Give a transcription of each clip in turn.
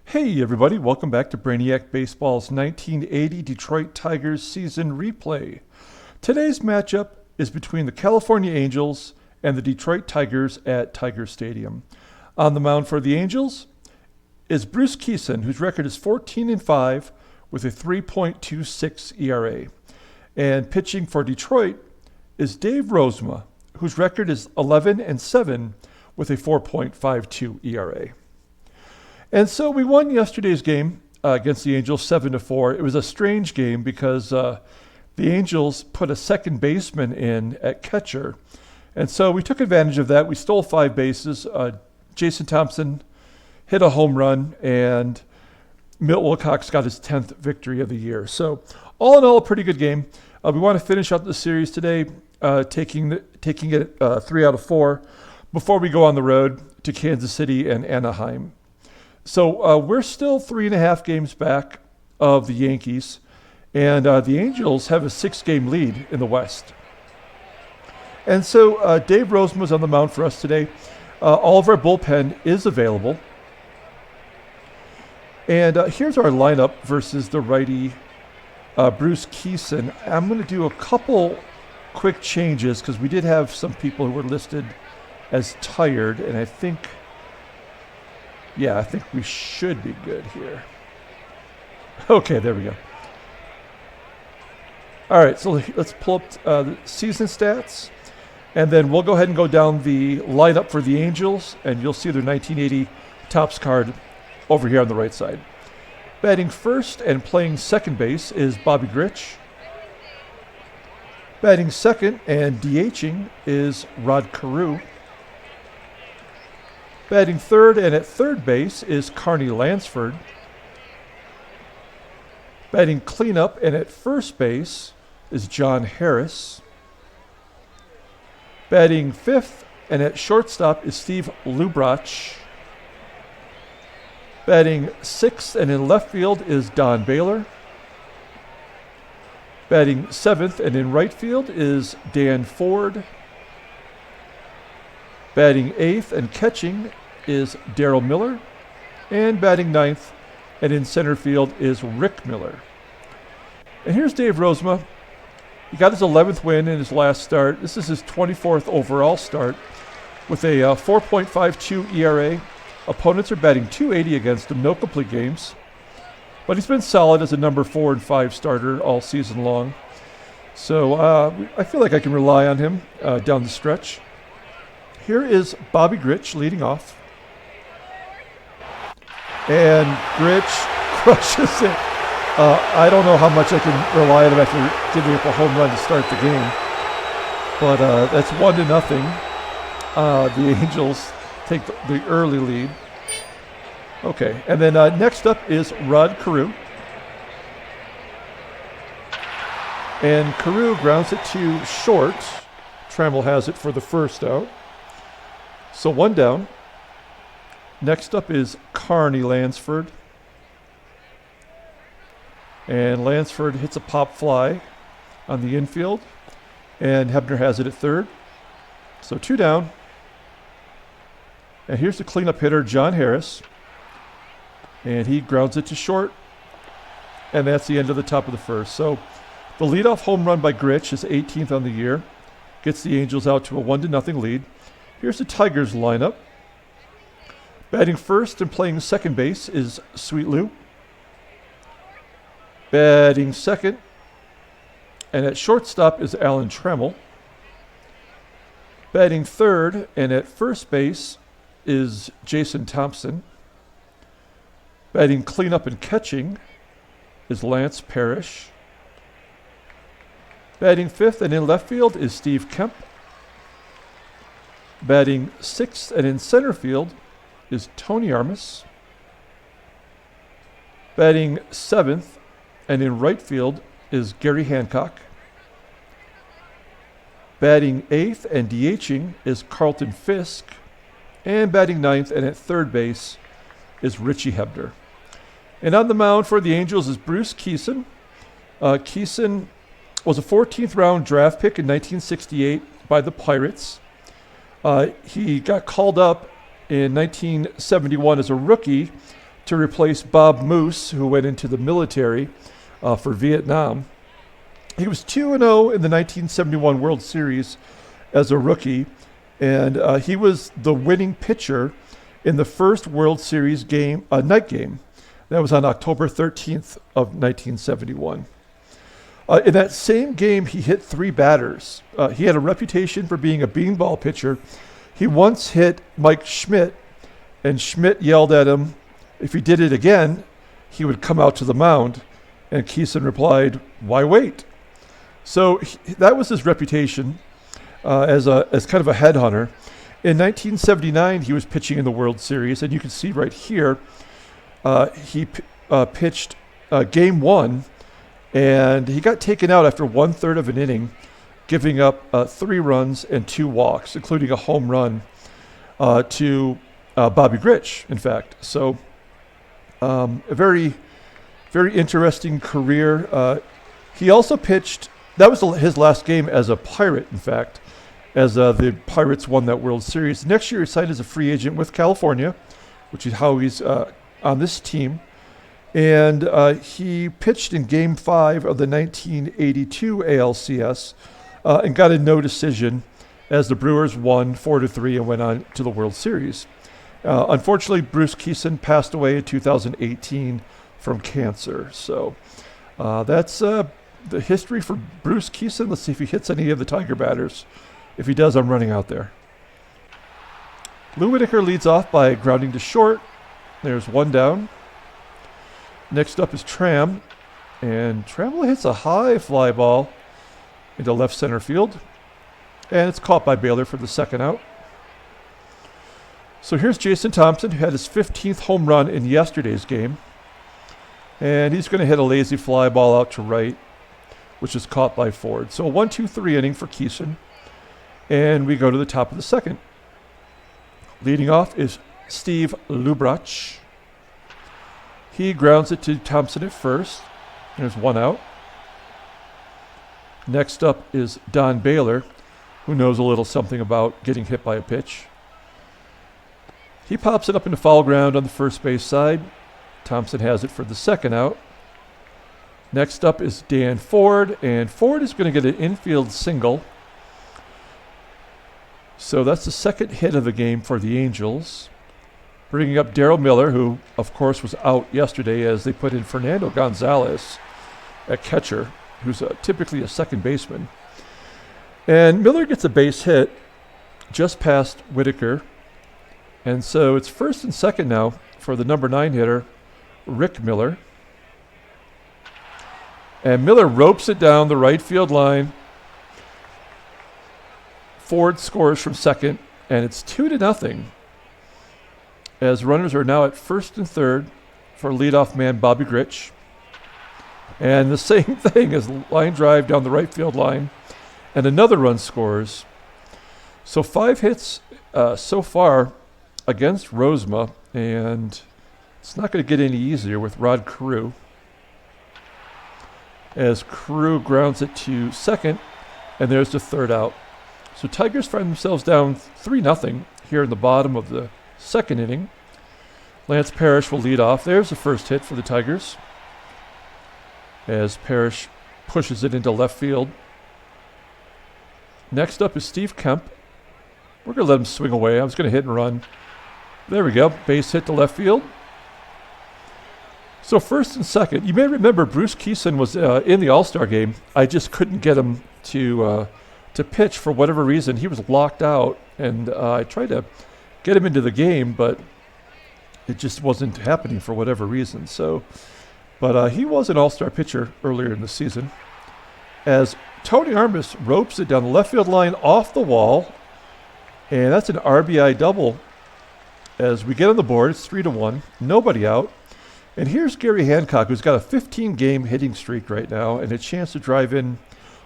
Hey everybody, welcome back to Brainiac Baseball's 1980 Detroit Tigers season replay. Today's matchup is between the California Angels and the Detroit Tigers at Tiger Stadium. On the mound for the Angels is Bruce Keason, whose record is 14-5 with a 3.26 ERA. And pitching for Detroit is Dave Rozema, whose record is 11-7 with a 4.52 ERA. And so we won yesterday's game against the Angels 7-4. It was a strange game because the Angels put a second baseman in at catcher. And so we took advantage of that. We stole 5 bases. Jason Thompson hit a home run, and Milt Wilcox got his 10th victory of the year. So all in all, a pretty good game. We want to finish out the series today, taking it 3 out of 4 before we go on the road to Kansas City and Anaheim. So we're still 3.5 games back of the Yankees, and the Angels have a 6-game lead in the West. And so Dave Rozema was on the mound for us today. All of our bullpen is available. And here's our lineup versus the righty Bruce Keason. I'm going to do a couple quick changes because we did have some people who were listed as tired, and I think we should be good here. Okay, there we go. All right, so let's pull up the season stats, and then we'll go ahead and go down the lineup for the Angels, and you'll see their 1980 Topps card over here on the right side. Batting first and playing second base is Bobby Gritsch. Batting second and DHing is Rod Carew. Batting third and at third base is Carney Lansford. Batting cleanup and at first base is John Harris. Batting fifth and at shortstop is Steve Lubrach. Batting sixth and in left field is Don Baylor. Batting seventh and in right field is Dan Ford. Batting eighth and catching is Darryl Miller. And batting ninth and in center field is Rick Miller. And here's Dave Rozema. He got his 11th win in his last start. This is his 24th overall start with a 4.52 ERA. Opponents are batting .280 against him, no complete games. But he's been solid as a number 4 and 5 starter all season long. So I feel like I can rely on him down the stretch. Here is Bobby Gritsch leading off. And Gritsch crushes it. I don't know how much I can rely on him after giving up a home run to start the game. But that's 1-0. The Angels take the early lead. Okay, and then next up is Rod Carew. And Carew grounds it to short. Trammell has it for the first out. So 1 down. Next up is Carney Lansford. And Lansford hits a pop fly on the infield. And Hebner has it at third. So 2 down. And here's the cleanup hitter, John Harris. And he grounds it to short. And that's the end of the top of the first. So the leadoff home run by Gritsch is 18th on the year. Gets the Angels out to a 1-0 lead. Here's the Tigers lineup. Batting first and playing second base is Sweet Lou. Batting second and at shortstop is Alan Trammell. Batting third and at first base is Jason Thompson. Batting cleanup and catching is Lance Parrish. Batting fifth and in left field is Steve Kemp. Batting sixth and in center field is Tony Armas. Batting seventh and in right field is Garry Hancock. Batting eighth and DHing is Carlton Fisk. And batting ninth and at third base is Richie Hebner. And on the mound for the Angels is Bruce Keason. Keason was a 14th round draft pick in 1968 by the Pirates. He got called up in 1971 as a rookie to replace Bob Moose, who went into the military for Vietnam. He was 2-0 in the 1971 World Series as a rookie, and he was the winning pitcher in the first World Series game, night game. That was on October 13th of 1971. In that same game, he hit 3 batters. He had a reputation for being a beanball pitcher. He once hit Mike Schmidt, and Schmidt yelled at him, if he did it again, he would come out to the mound. And Keason replied, why wait? So that was his reputation as kind of a headhunter. In 1979, he was pitching in the World Series, and you can see right here, he pitched Game 1, and he got taken out after 1/3 of an inning, giving up 3 runs and 2 walks, including a home run to Bobby Gritsch, in fact. So a very, very interesting career. He also pitched, that was his last game as a Pirate, in fact, as the Pirates won that World Series. Next year, he signed as a free agent with California, which is how he's on this team. And he pitched in Game 5 of the 1982 ALCS and got a no decision as the Brewers won 4-3 and went on to the World Series. Unfortunately, Bruce Keason passed away in 2018 from cancer. So that's the history for Bruce Keason. Let's see if he hits any of the Tiger batters. If he does, I'm running out there. Lou Whitaker leads off by grounding to short. There's 1 down. Next up is Tram, and Trammell hits a high fly ball into left center field, and it's caught by Baylor for the 2nd out. So here's Jason Thompson, who had his 15th home run in yesterday's game, and he's going to hit a lazy fly ball out to right, which is caught by Ford. So a 1-2-3 inning for Keason, and we go to the top of the 2nd. Leading off is Steve Lubrach. He grounds it to Thompson at first. There's 1 out. Next up is Don Baylor, who knows a little something about getting hit by a pitch. He pops it up into foul ground on the first base side. Thompson has it for the 2nd out. Next up is Dan Ford, and Ford is going to get an infield single. So that's the 2nd hit of the game for the Angels. Bringing up Darryl Miller, who, of course, was out yesterday as they put in Fernando Gonzalez at catcher, who's typically a second baseman. And Miller gets a base hit just past Whitaker. And so it's 1st and 2nd now for the number 9 hitter, Rick Miller. And Miller ropes it down the right field line. Ford scores from 2nd, and it's 2-0. As runners are now at 1st and 3rd for leadoff man Bobby Gritsch. And the same thing as line drive down the right field line, and another run scores. So 5 hits so far against Rozema, and it's not going to get any easier with Rod Carew. As Carew grounds it to 2nd, and there's the 3rd out. So Tigers find themselves down 3-0 here in the bottom of the 2nd inning. Lance Parrish will lead off. There's the first hit for the Tigers, as Parrish pushes it into left field. Next up is Steve Kemp. We're going to let him swing away. I was going to hit and run. There we go. Base hit to left field. So 1st and 2nd. You may remember Bruce Keason was in the All-Star game. I just couldn't get him to pitch for whatever reason. He was locked out, and I tried to get him into the game, but it just wasn't happening for whatever reason. So, but he was an all-star pitcher earlier in the season. As Tony Armas ropes it down the left field line off the wall, and that's an RBI double. As we get on the board, it's 3-1, nobody out. And here's Garry Hancock, who's got a 15-game hitting streak right now and a chance to drive in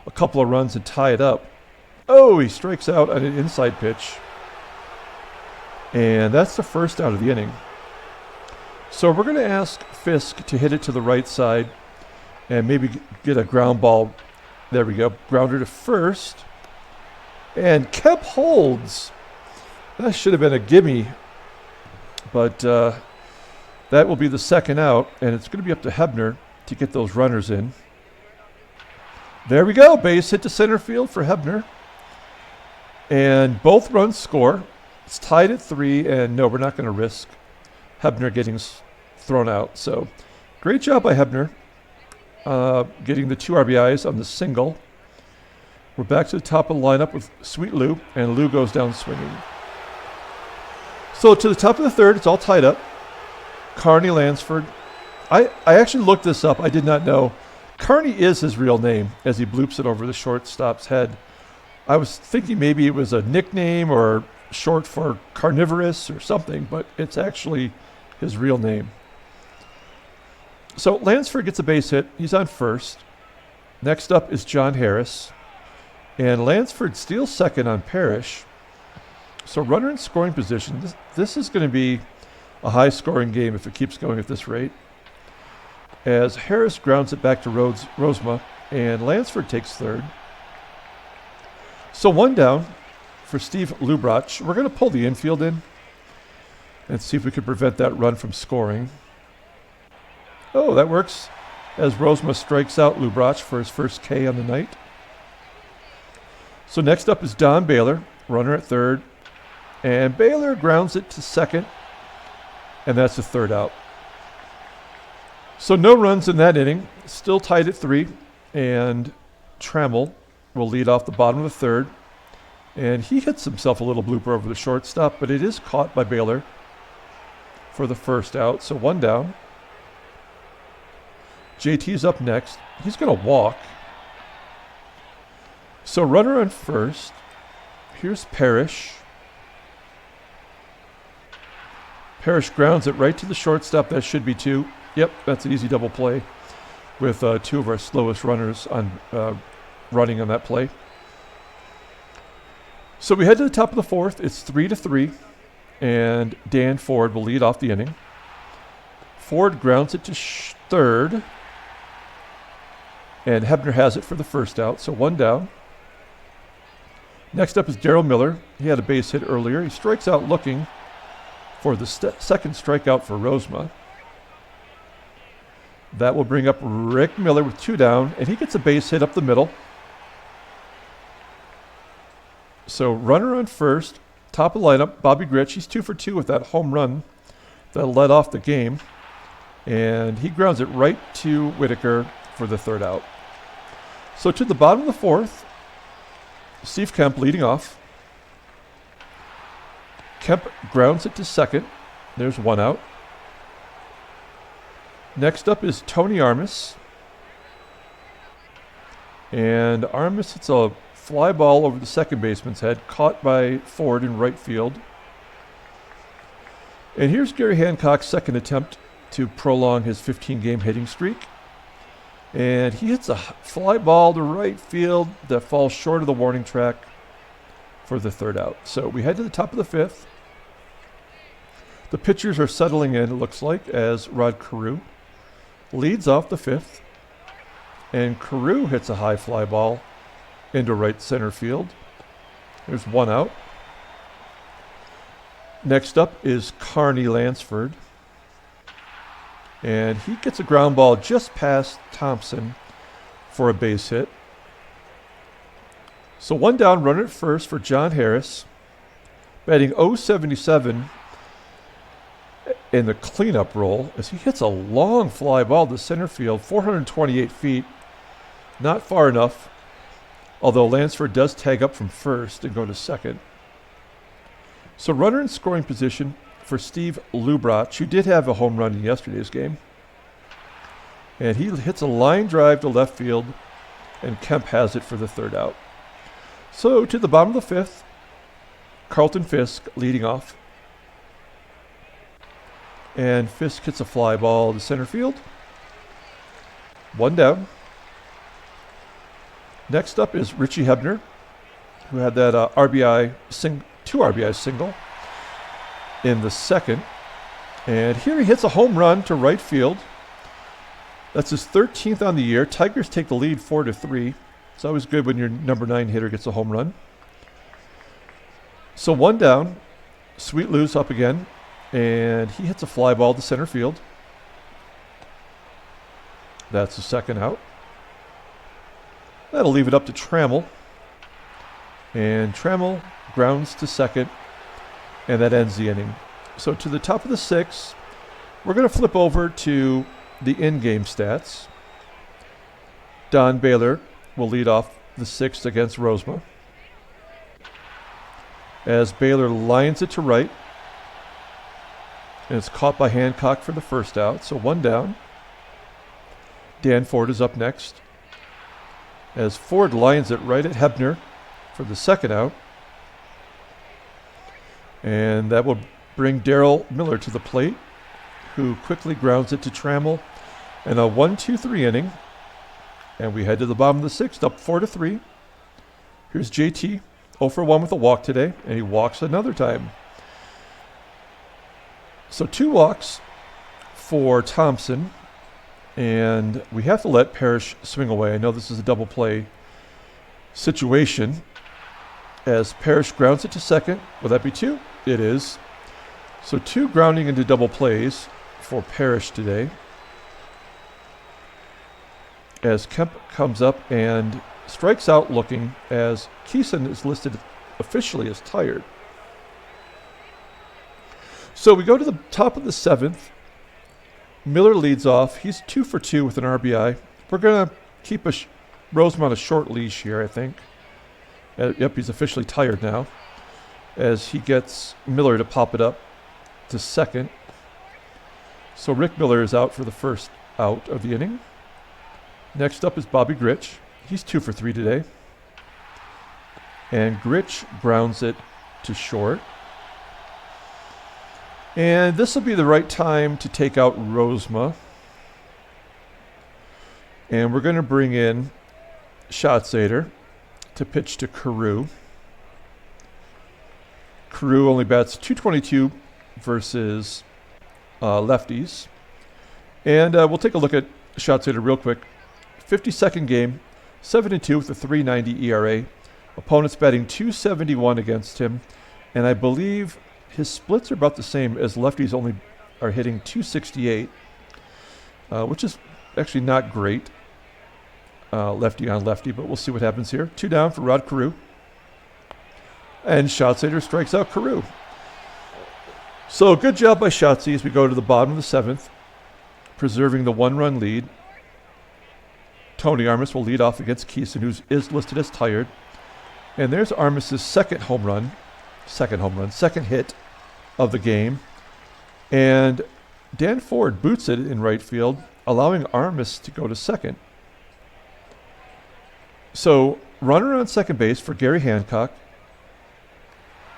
a couple of runs and tie it up. Oh, he strikes out on an inside pitch. And that's the 1st out of the inning. So we're going to ask Fisk to hit it to the right side and maybe get a ground ball. There we go. Grounder to 1st. And Kemp holds. That should have been a gimme. But That will be the second out, and it's going to be up to Hebner to get those runners in. There we go. Base hit to center field for Hebner. And both runs score. It's tied at 3, and no, we're not going to risk Hebner getting thrown out. So great job by Hebner getting the 2 RBIs on the single. We're back to the top of the lineup with Sweet Lou, and Lou goes down swinging. So to the top of the third, it's all tied up. Carney Lansford. I actually looked this up. I did not know. Carney is his real name as he bloops it over the shortstop's head. I was thinking maybe it was a nickname or short for carnivorous or something, but it's actually his real name. So Lansford gets a base hit. He's on first. Next up is John Harris. And Lansford steals second on Parrish. So runner in scoring position. This is going to be a high-scoring game if it keeps going at this rate. As Harris grounds it back to Rozema, and Lansford takes third. So 1 down for Steve Lubrach. We're going to pull the infield in and see if we can prevent that run from scoring. Oh, that works as Rozema strikes out Lubrach for his first K on the night. So next up is Don Baylor, runner at third. And Baylor grounds it to second, and that's the third out. So no runs in that inning. Still tied at 3, and Trammell will lead off the bottom of the third. And he hits himself a little blooper over the shortstop, but it is caught by Baylor for the first out. So 1 down. JT's up next. He's going to walk. So runner on first. Here's Parrish. Parrish grounds it right to the shortstop. That should be 2. Yep, that's an easy double play with 2 of our slowest runners on running on that play. So we head to the top of the fourth. It's 3-3, and Dan Ford will lead off the inning. Ford grounds it to third, and Hebner has it for the first out, so 1 down. Next up is Darryl Miller. He had a base hit earlier. He strikes out looking for the second strikeout for Rozema. That will bring up Rick Miller with 2 down, and he gets a base hit up the middle. So runner on first, top of lineup, Bobby Gritsch. He's 2 for 2 with that home run that led off the game. And he grounds it right to Whitaker for the third out. So to the bottom of the fourth, Steve Kemp leading off. Kemp grounds it to second. There's 1 out. Next up is Tony Armas. And Armas hits a fly ball over the second baseman's head, caught by Ford in right field. And here's Garry Hancock's second attempt to prolong his 15-game hitting streak. And he hits a fly ball to right field that falls short of the warning track for the third out. So we head to the top of the fifth. The pitchers are settling in, it looks like, as Rod Carew leads off the fifth. And Carew hits a high fly ball into right center field. There's 1 out. Next up is Carney Lansford. And he gets a ground ball just past Thompson for a base hit. So 1 down, runner at first for John Harris, batting .077 in the cleanup role as he hits a long fly ball to center field, 428 feet. Not far enough, although Lansford does tag up from first and go to second. So runner in scoring position for Steve Lubrach, who did have a home run in yesterday's game. And he hits a line drive to left field, and Kemp has it for the third out. So to the bottom of the fifth, Carlton Fisk leading off. And Fisk hits a fly ball to center field. 1 down. Next up is Richie Hebner, who had that two RBI single in the second. And here he hits a home run to right field. That's his 13th on the year. Tigers take the lead 4-3. It's always good when your number 9 hitter gets a home run. So 1 down. Sweet Lou's up again. And he hits a fly ball to center field. That's the second out. That'll leave it up to Trammell. And Trammell grounds to second, and that ends the inning. So to the top of the sixth, we're going to flip over to the in-game stats. Don Baylor will lead off the sixth against Rozema. As Baylor lines it to right, and it's caught by Hancock for the first out, so one down. Dan Ford is up next, as Ford lines it right at Hebner for the second out. And that will bring Darryl Miller to the plate, who quickly grounds it to Trammell. And a 1-2-3 inning. And we head to the bottom of the sixth, up 4-3. Here's JT, 0 for 1 with a walk today, and he walks another time. So 2 walks for Thompson, and we have to let Parrish swing away. I know this is a double play situation, as Parrish grounds it to second. Will that be 2? It is. So 2 grounding into double plays for Parrish today, as Kemp comes up and strikes out looking, as Keason is listed officially as tired. So we go to the top of the seventh. Miller leads off. He's 2 for 2 with an RBI. We're going to keep Rozema on a short leash here, I think. Yep, he's officially tired now, as he gets Miller to pop it up to second. So Rick Miller is out for the first out of the inning. Next up is Bobby Gritsch. He's 2 for 3 today. And Gritsch grounds it to short. And this will be the right time to take out Rozema. And we're going to bring in Schatzeder to pitch to Carew. Carew only bats .222 versus lefties. And we'll take a look at Schatzeder real quick. 52nd game, 7-2 with a 3.90 ERA. Opponents batting .271 against him. And I believe his splits are about the same, as lefties only are hitting .268, which is actually not great, lefty on lefty, but we'll see what happens here. 2 down for Rod Carew. And Schatzeder strikes out Carew. So good job by Schatzy as we go to the bottom of the seventh, preserving the 1-run lead. Tony Armas will lead off against Keason, who is listed as tired. And there's Armas' second hit of the game. And Dan Ford boots it in right field, allowing Armas to go to second. So runner on second base for Garry Hancock.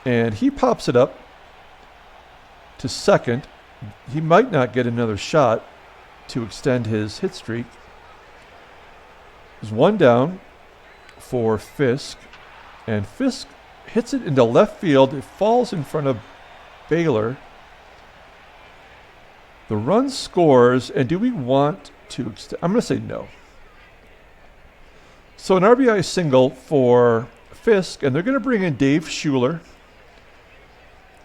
And he pops it up to second. He might not get another shot to extend his hit streak. There's 1 down for Fisk. And Fisk hits it into left field. It falls in front of Baylor. The run scores, and do we want to extend? I'm going to say no. So an RBI single for Fisk, and they're going to bring in Dave Schuler.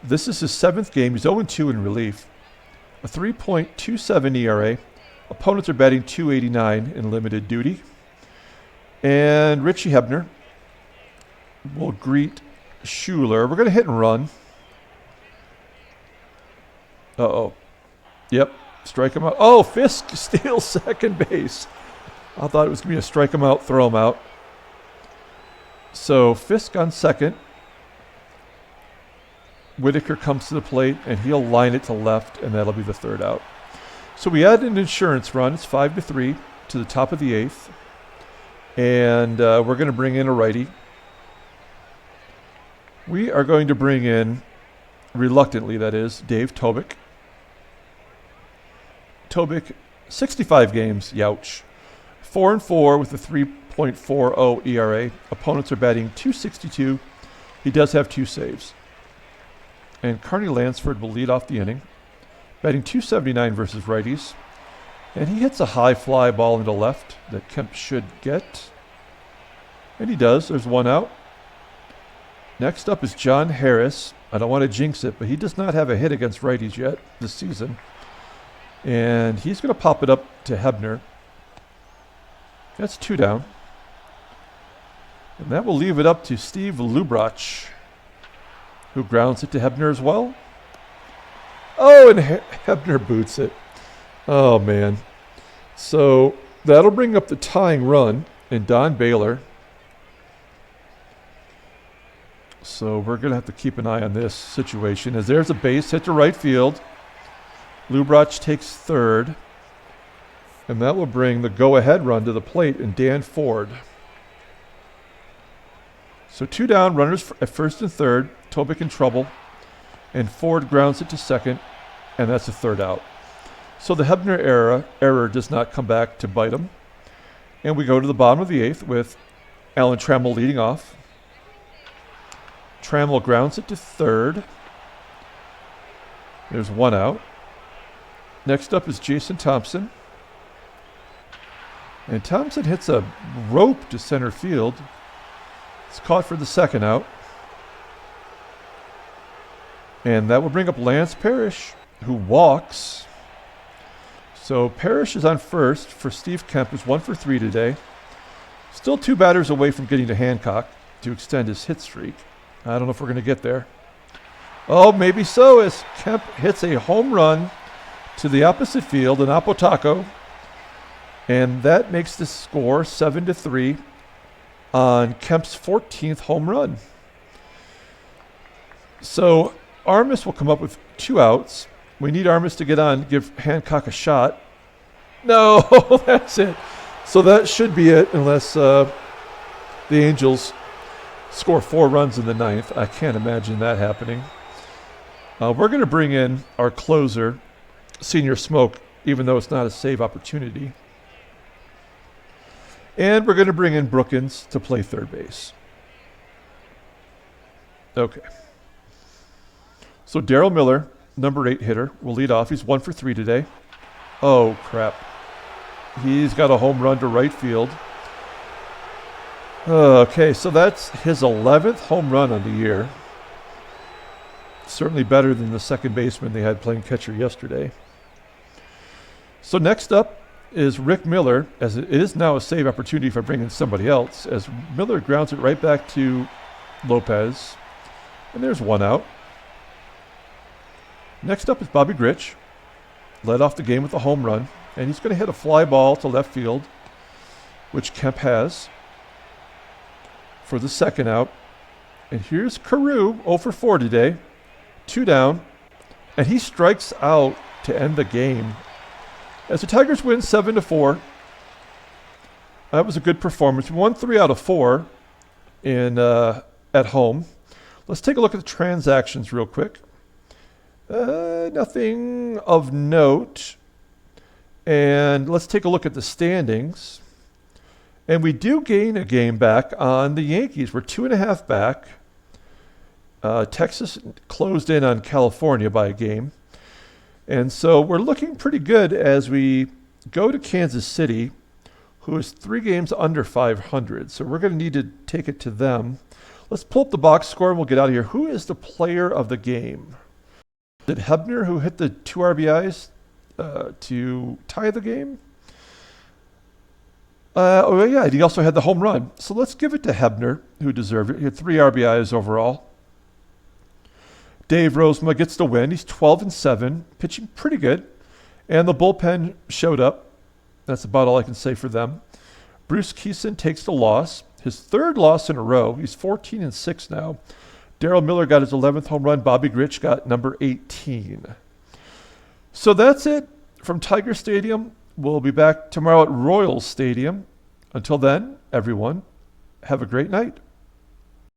This is his 7th game. He's 0-2 in relief. A 3.27 ERA. Opponents are batting .289 in limited duty. And Richie Hebner will greet Schuler. We're going to hit and run. Uh-oh. Yep, strike him out. Oh, Fisk steals second base. I thought it was going to be a strike him out, throw him out. So Fisk on second. Whitaker comes to the plate, and he'll line it to left, and that'll be the third out. So we add an insurance run. It's 5-3 to the top of the 8th. And we're going to bring in a righty. We are going to bring in, reluctantly that is, Dave Tobick. Tobick, 65 games, youch. 4-4 with a 3.40 ERA. Opponents are batting .262. He does have 2 saves. And Carney Lansford will lead off the inning, batting .279 versus righties. And he hits a high fly ball into left that Kemp should get. And he does. There's 1 out. Next up is John Harris. I don't want to jinx it, but he does not have a hit against righties yet this season. And he's going to pop it up to Hebner. That's 2 down. And that will leave it up to Steve Lubrach, who grounds it to Hebner as well. Oh, and Hebner boots it. Oh, man. So that'll bring up the tying run in Don Baylor. So we're going to have to keep an eye on this situation, as there's a base hit to right field. Lubrach takes third. And that will bring the go-ahead run to the plate in Dan Ford. So 2 down, runners at first and third. Tobic in trouble. And Ford grounds it to second. And that's a 3rd out. So the Hebner error does not come back to bite him. And we go to the bottom of the 8th with Alan Trammell leading off. Trammell grounds it to third. There's 1 out. Next up is Jason Thompson. And Thompson hits a rope to center field. It's caught for the 2nd out. And that will bring up Lance Parrish, who walks. So Parrish is on first for Steve Kemp, who's 1 for 3 today. Still 2 batters away from getting to Hancock to extend his hit streak. I don't know if we're going to get there. Oh, maybe so, as Kemp hits a home run to the opposite field in Apotaco. And that makes the score 7-3 on Kemp's 14th home run. So Armas will come up with 2 outs. We need Armas to get on, give Hancock a shot. No, that's it. So that should be it, unless the Angels score 4 runs in the 9th. I can't imagine that happening. We're going to bring in our closer, Senior Smoke, even though it's not a save opportunity. And we're going to bring in Brookins to play third base. Okay. So Darryl Miller, number 8 hitter, will lead off. He's 1 for 3 today. Oh, crap. He's got a home run to right field. Okay, so that's his 11th home run on the year. Certainly better than the second baseman they had playing catcher yesterday. So next up is Rick Miller, as it is now a save opportunity if I bring in somebody else, as Miller grounds it right back to Lopez. And there's 1 out. Next up is Bobby Gritsch, led off the game with a home run, and he's going to hit a fly ball to left field, which Kemp has for the 2nd out. And here's Carew, 0 for 4 today, 2 down, and he strikes out to end the game. As the Tigers win 7-4, that was a good performance. We won 3 out of 4 at home. Let's take a look at the transactions real quick. Nothing of note. And let's take a look at the standings. And we do gain a game back on the Yankees. We're 2.5 back. Texas closed in on California by a game. And so we're looking pretty good as we go to Kansas City, who is 3 games under 500. So we're going to need to take it to them. Let's pull up the box score and we'll get out of here. Who is the player of the game? Is it Hebner, who hit the 2 RBIs to tie the game? Oh, yeah, he also had the home run. So let's give it to Hebner, who deserved it. He had 3 RBIs overall. Dave Rozema gets the win. He's 12-7, pitching pretty good. And the bullpen showed up. That's about all I can say for them. Bruce Keason takes the loss, his 3rd loss in a row. He's 14-6 now. Darryl Miller got his 11th home run. Bobby Gritsch got number 18. So that's it from Tiger Stadium. We'll be back tomorrow at Royal Stadium. Until then, everyone, have a great night.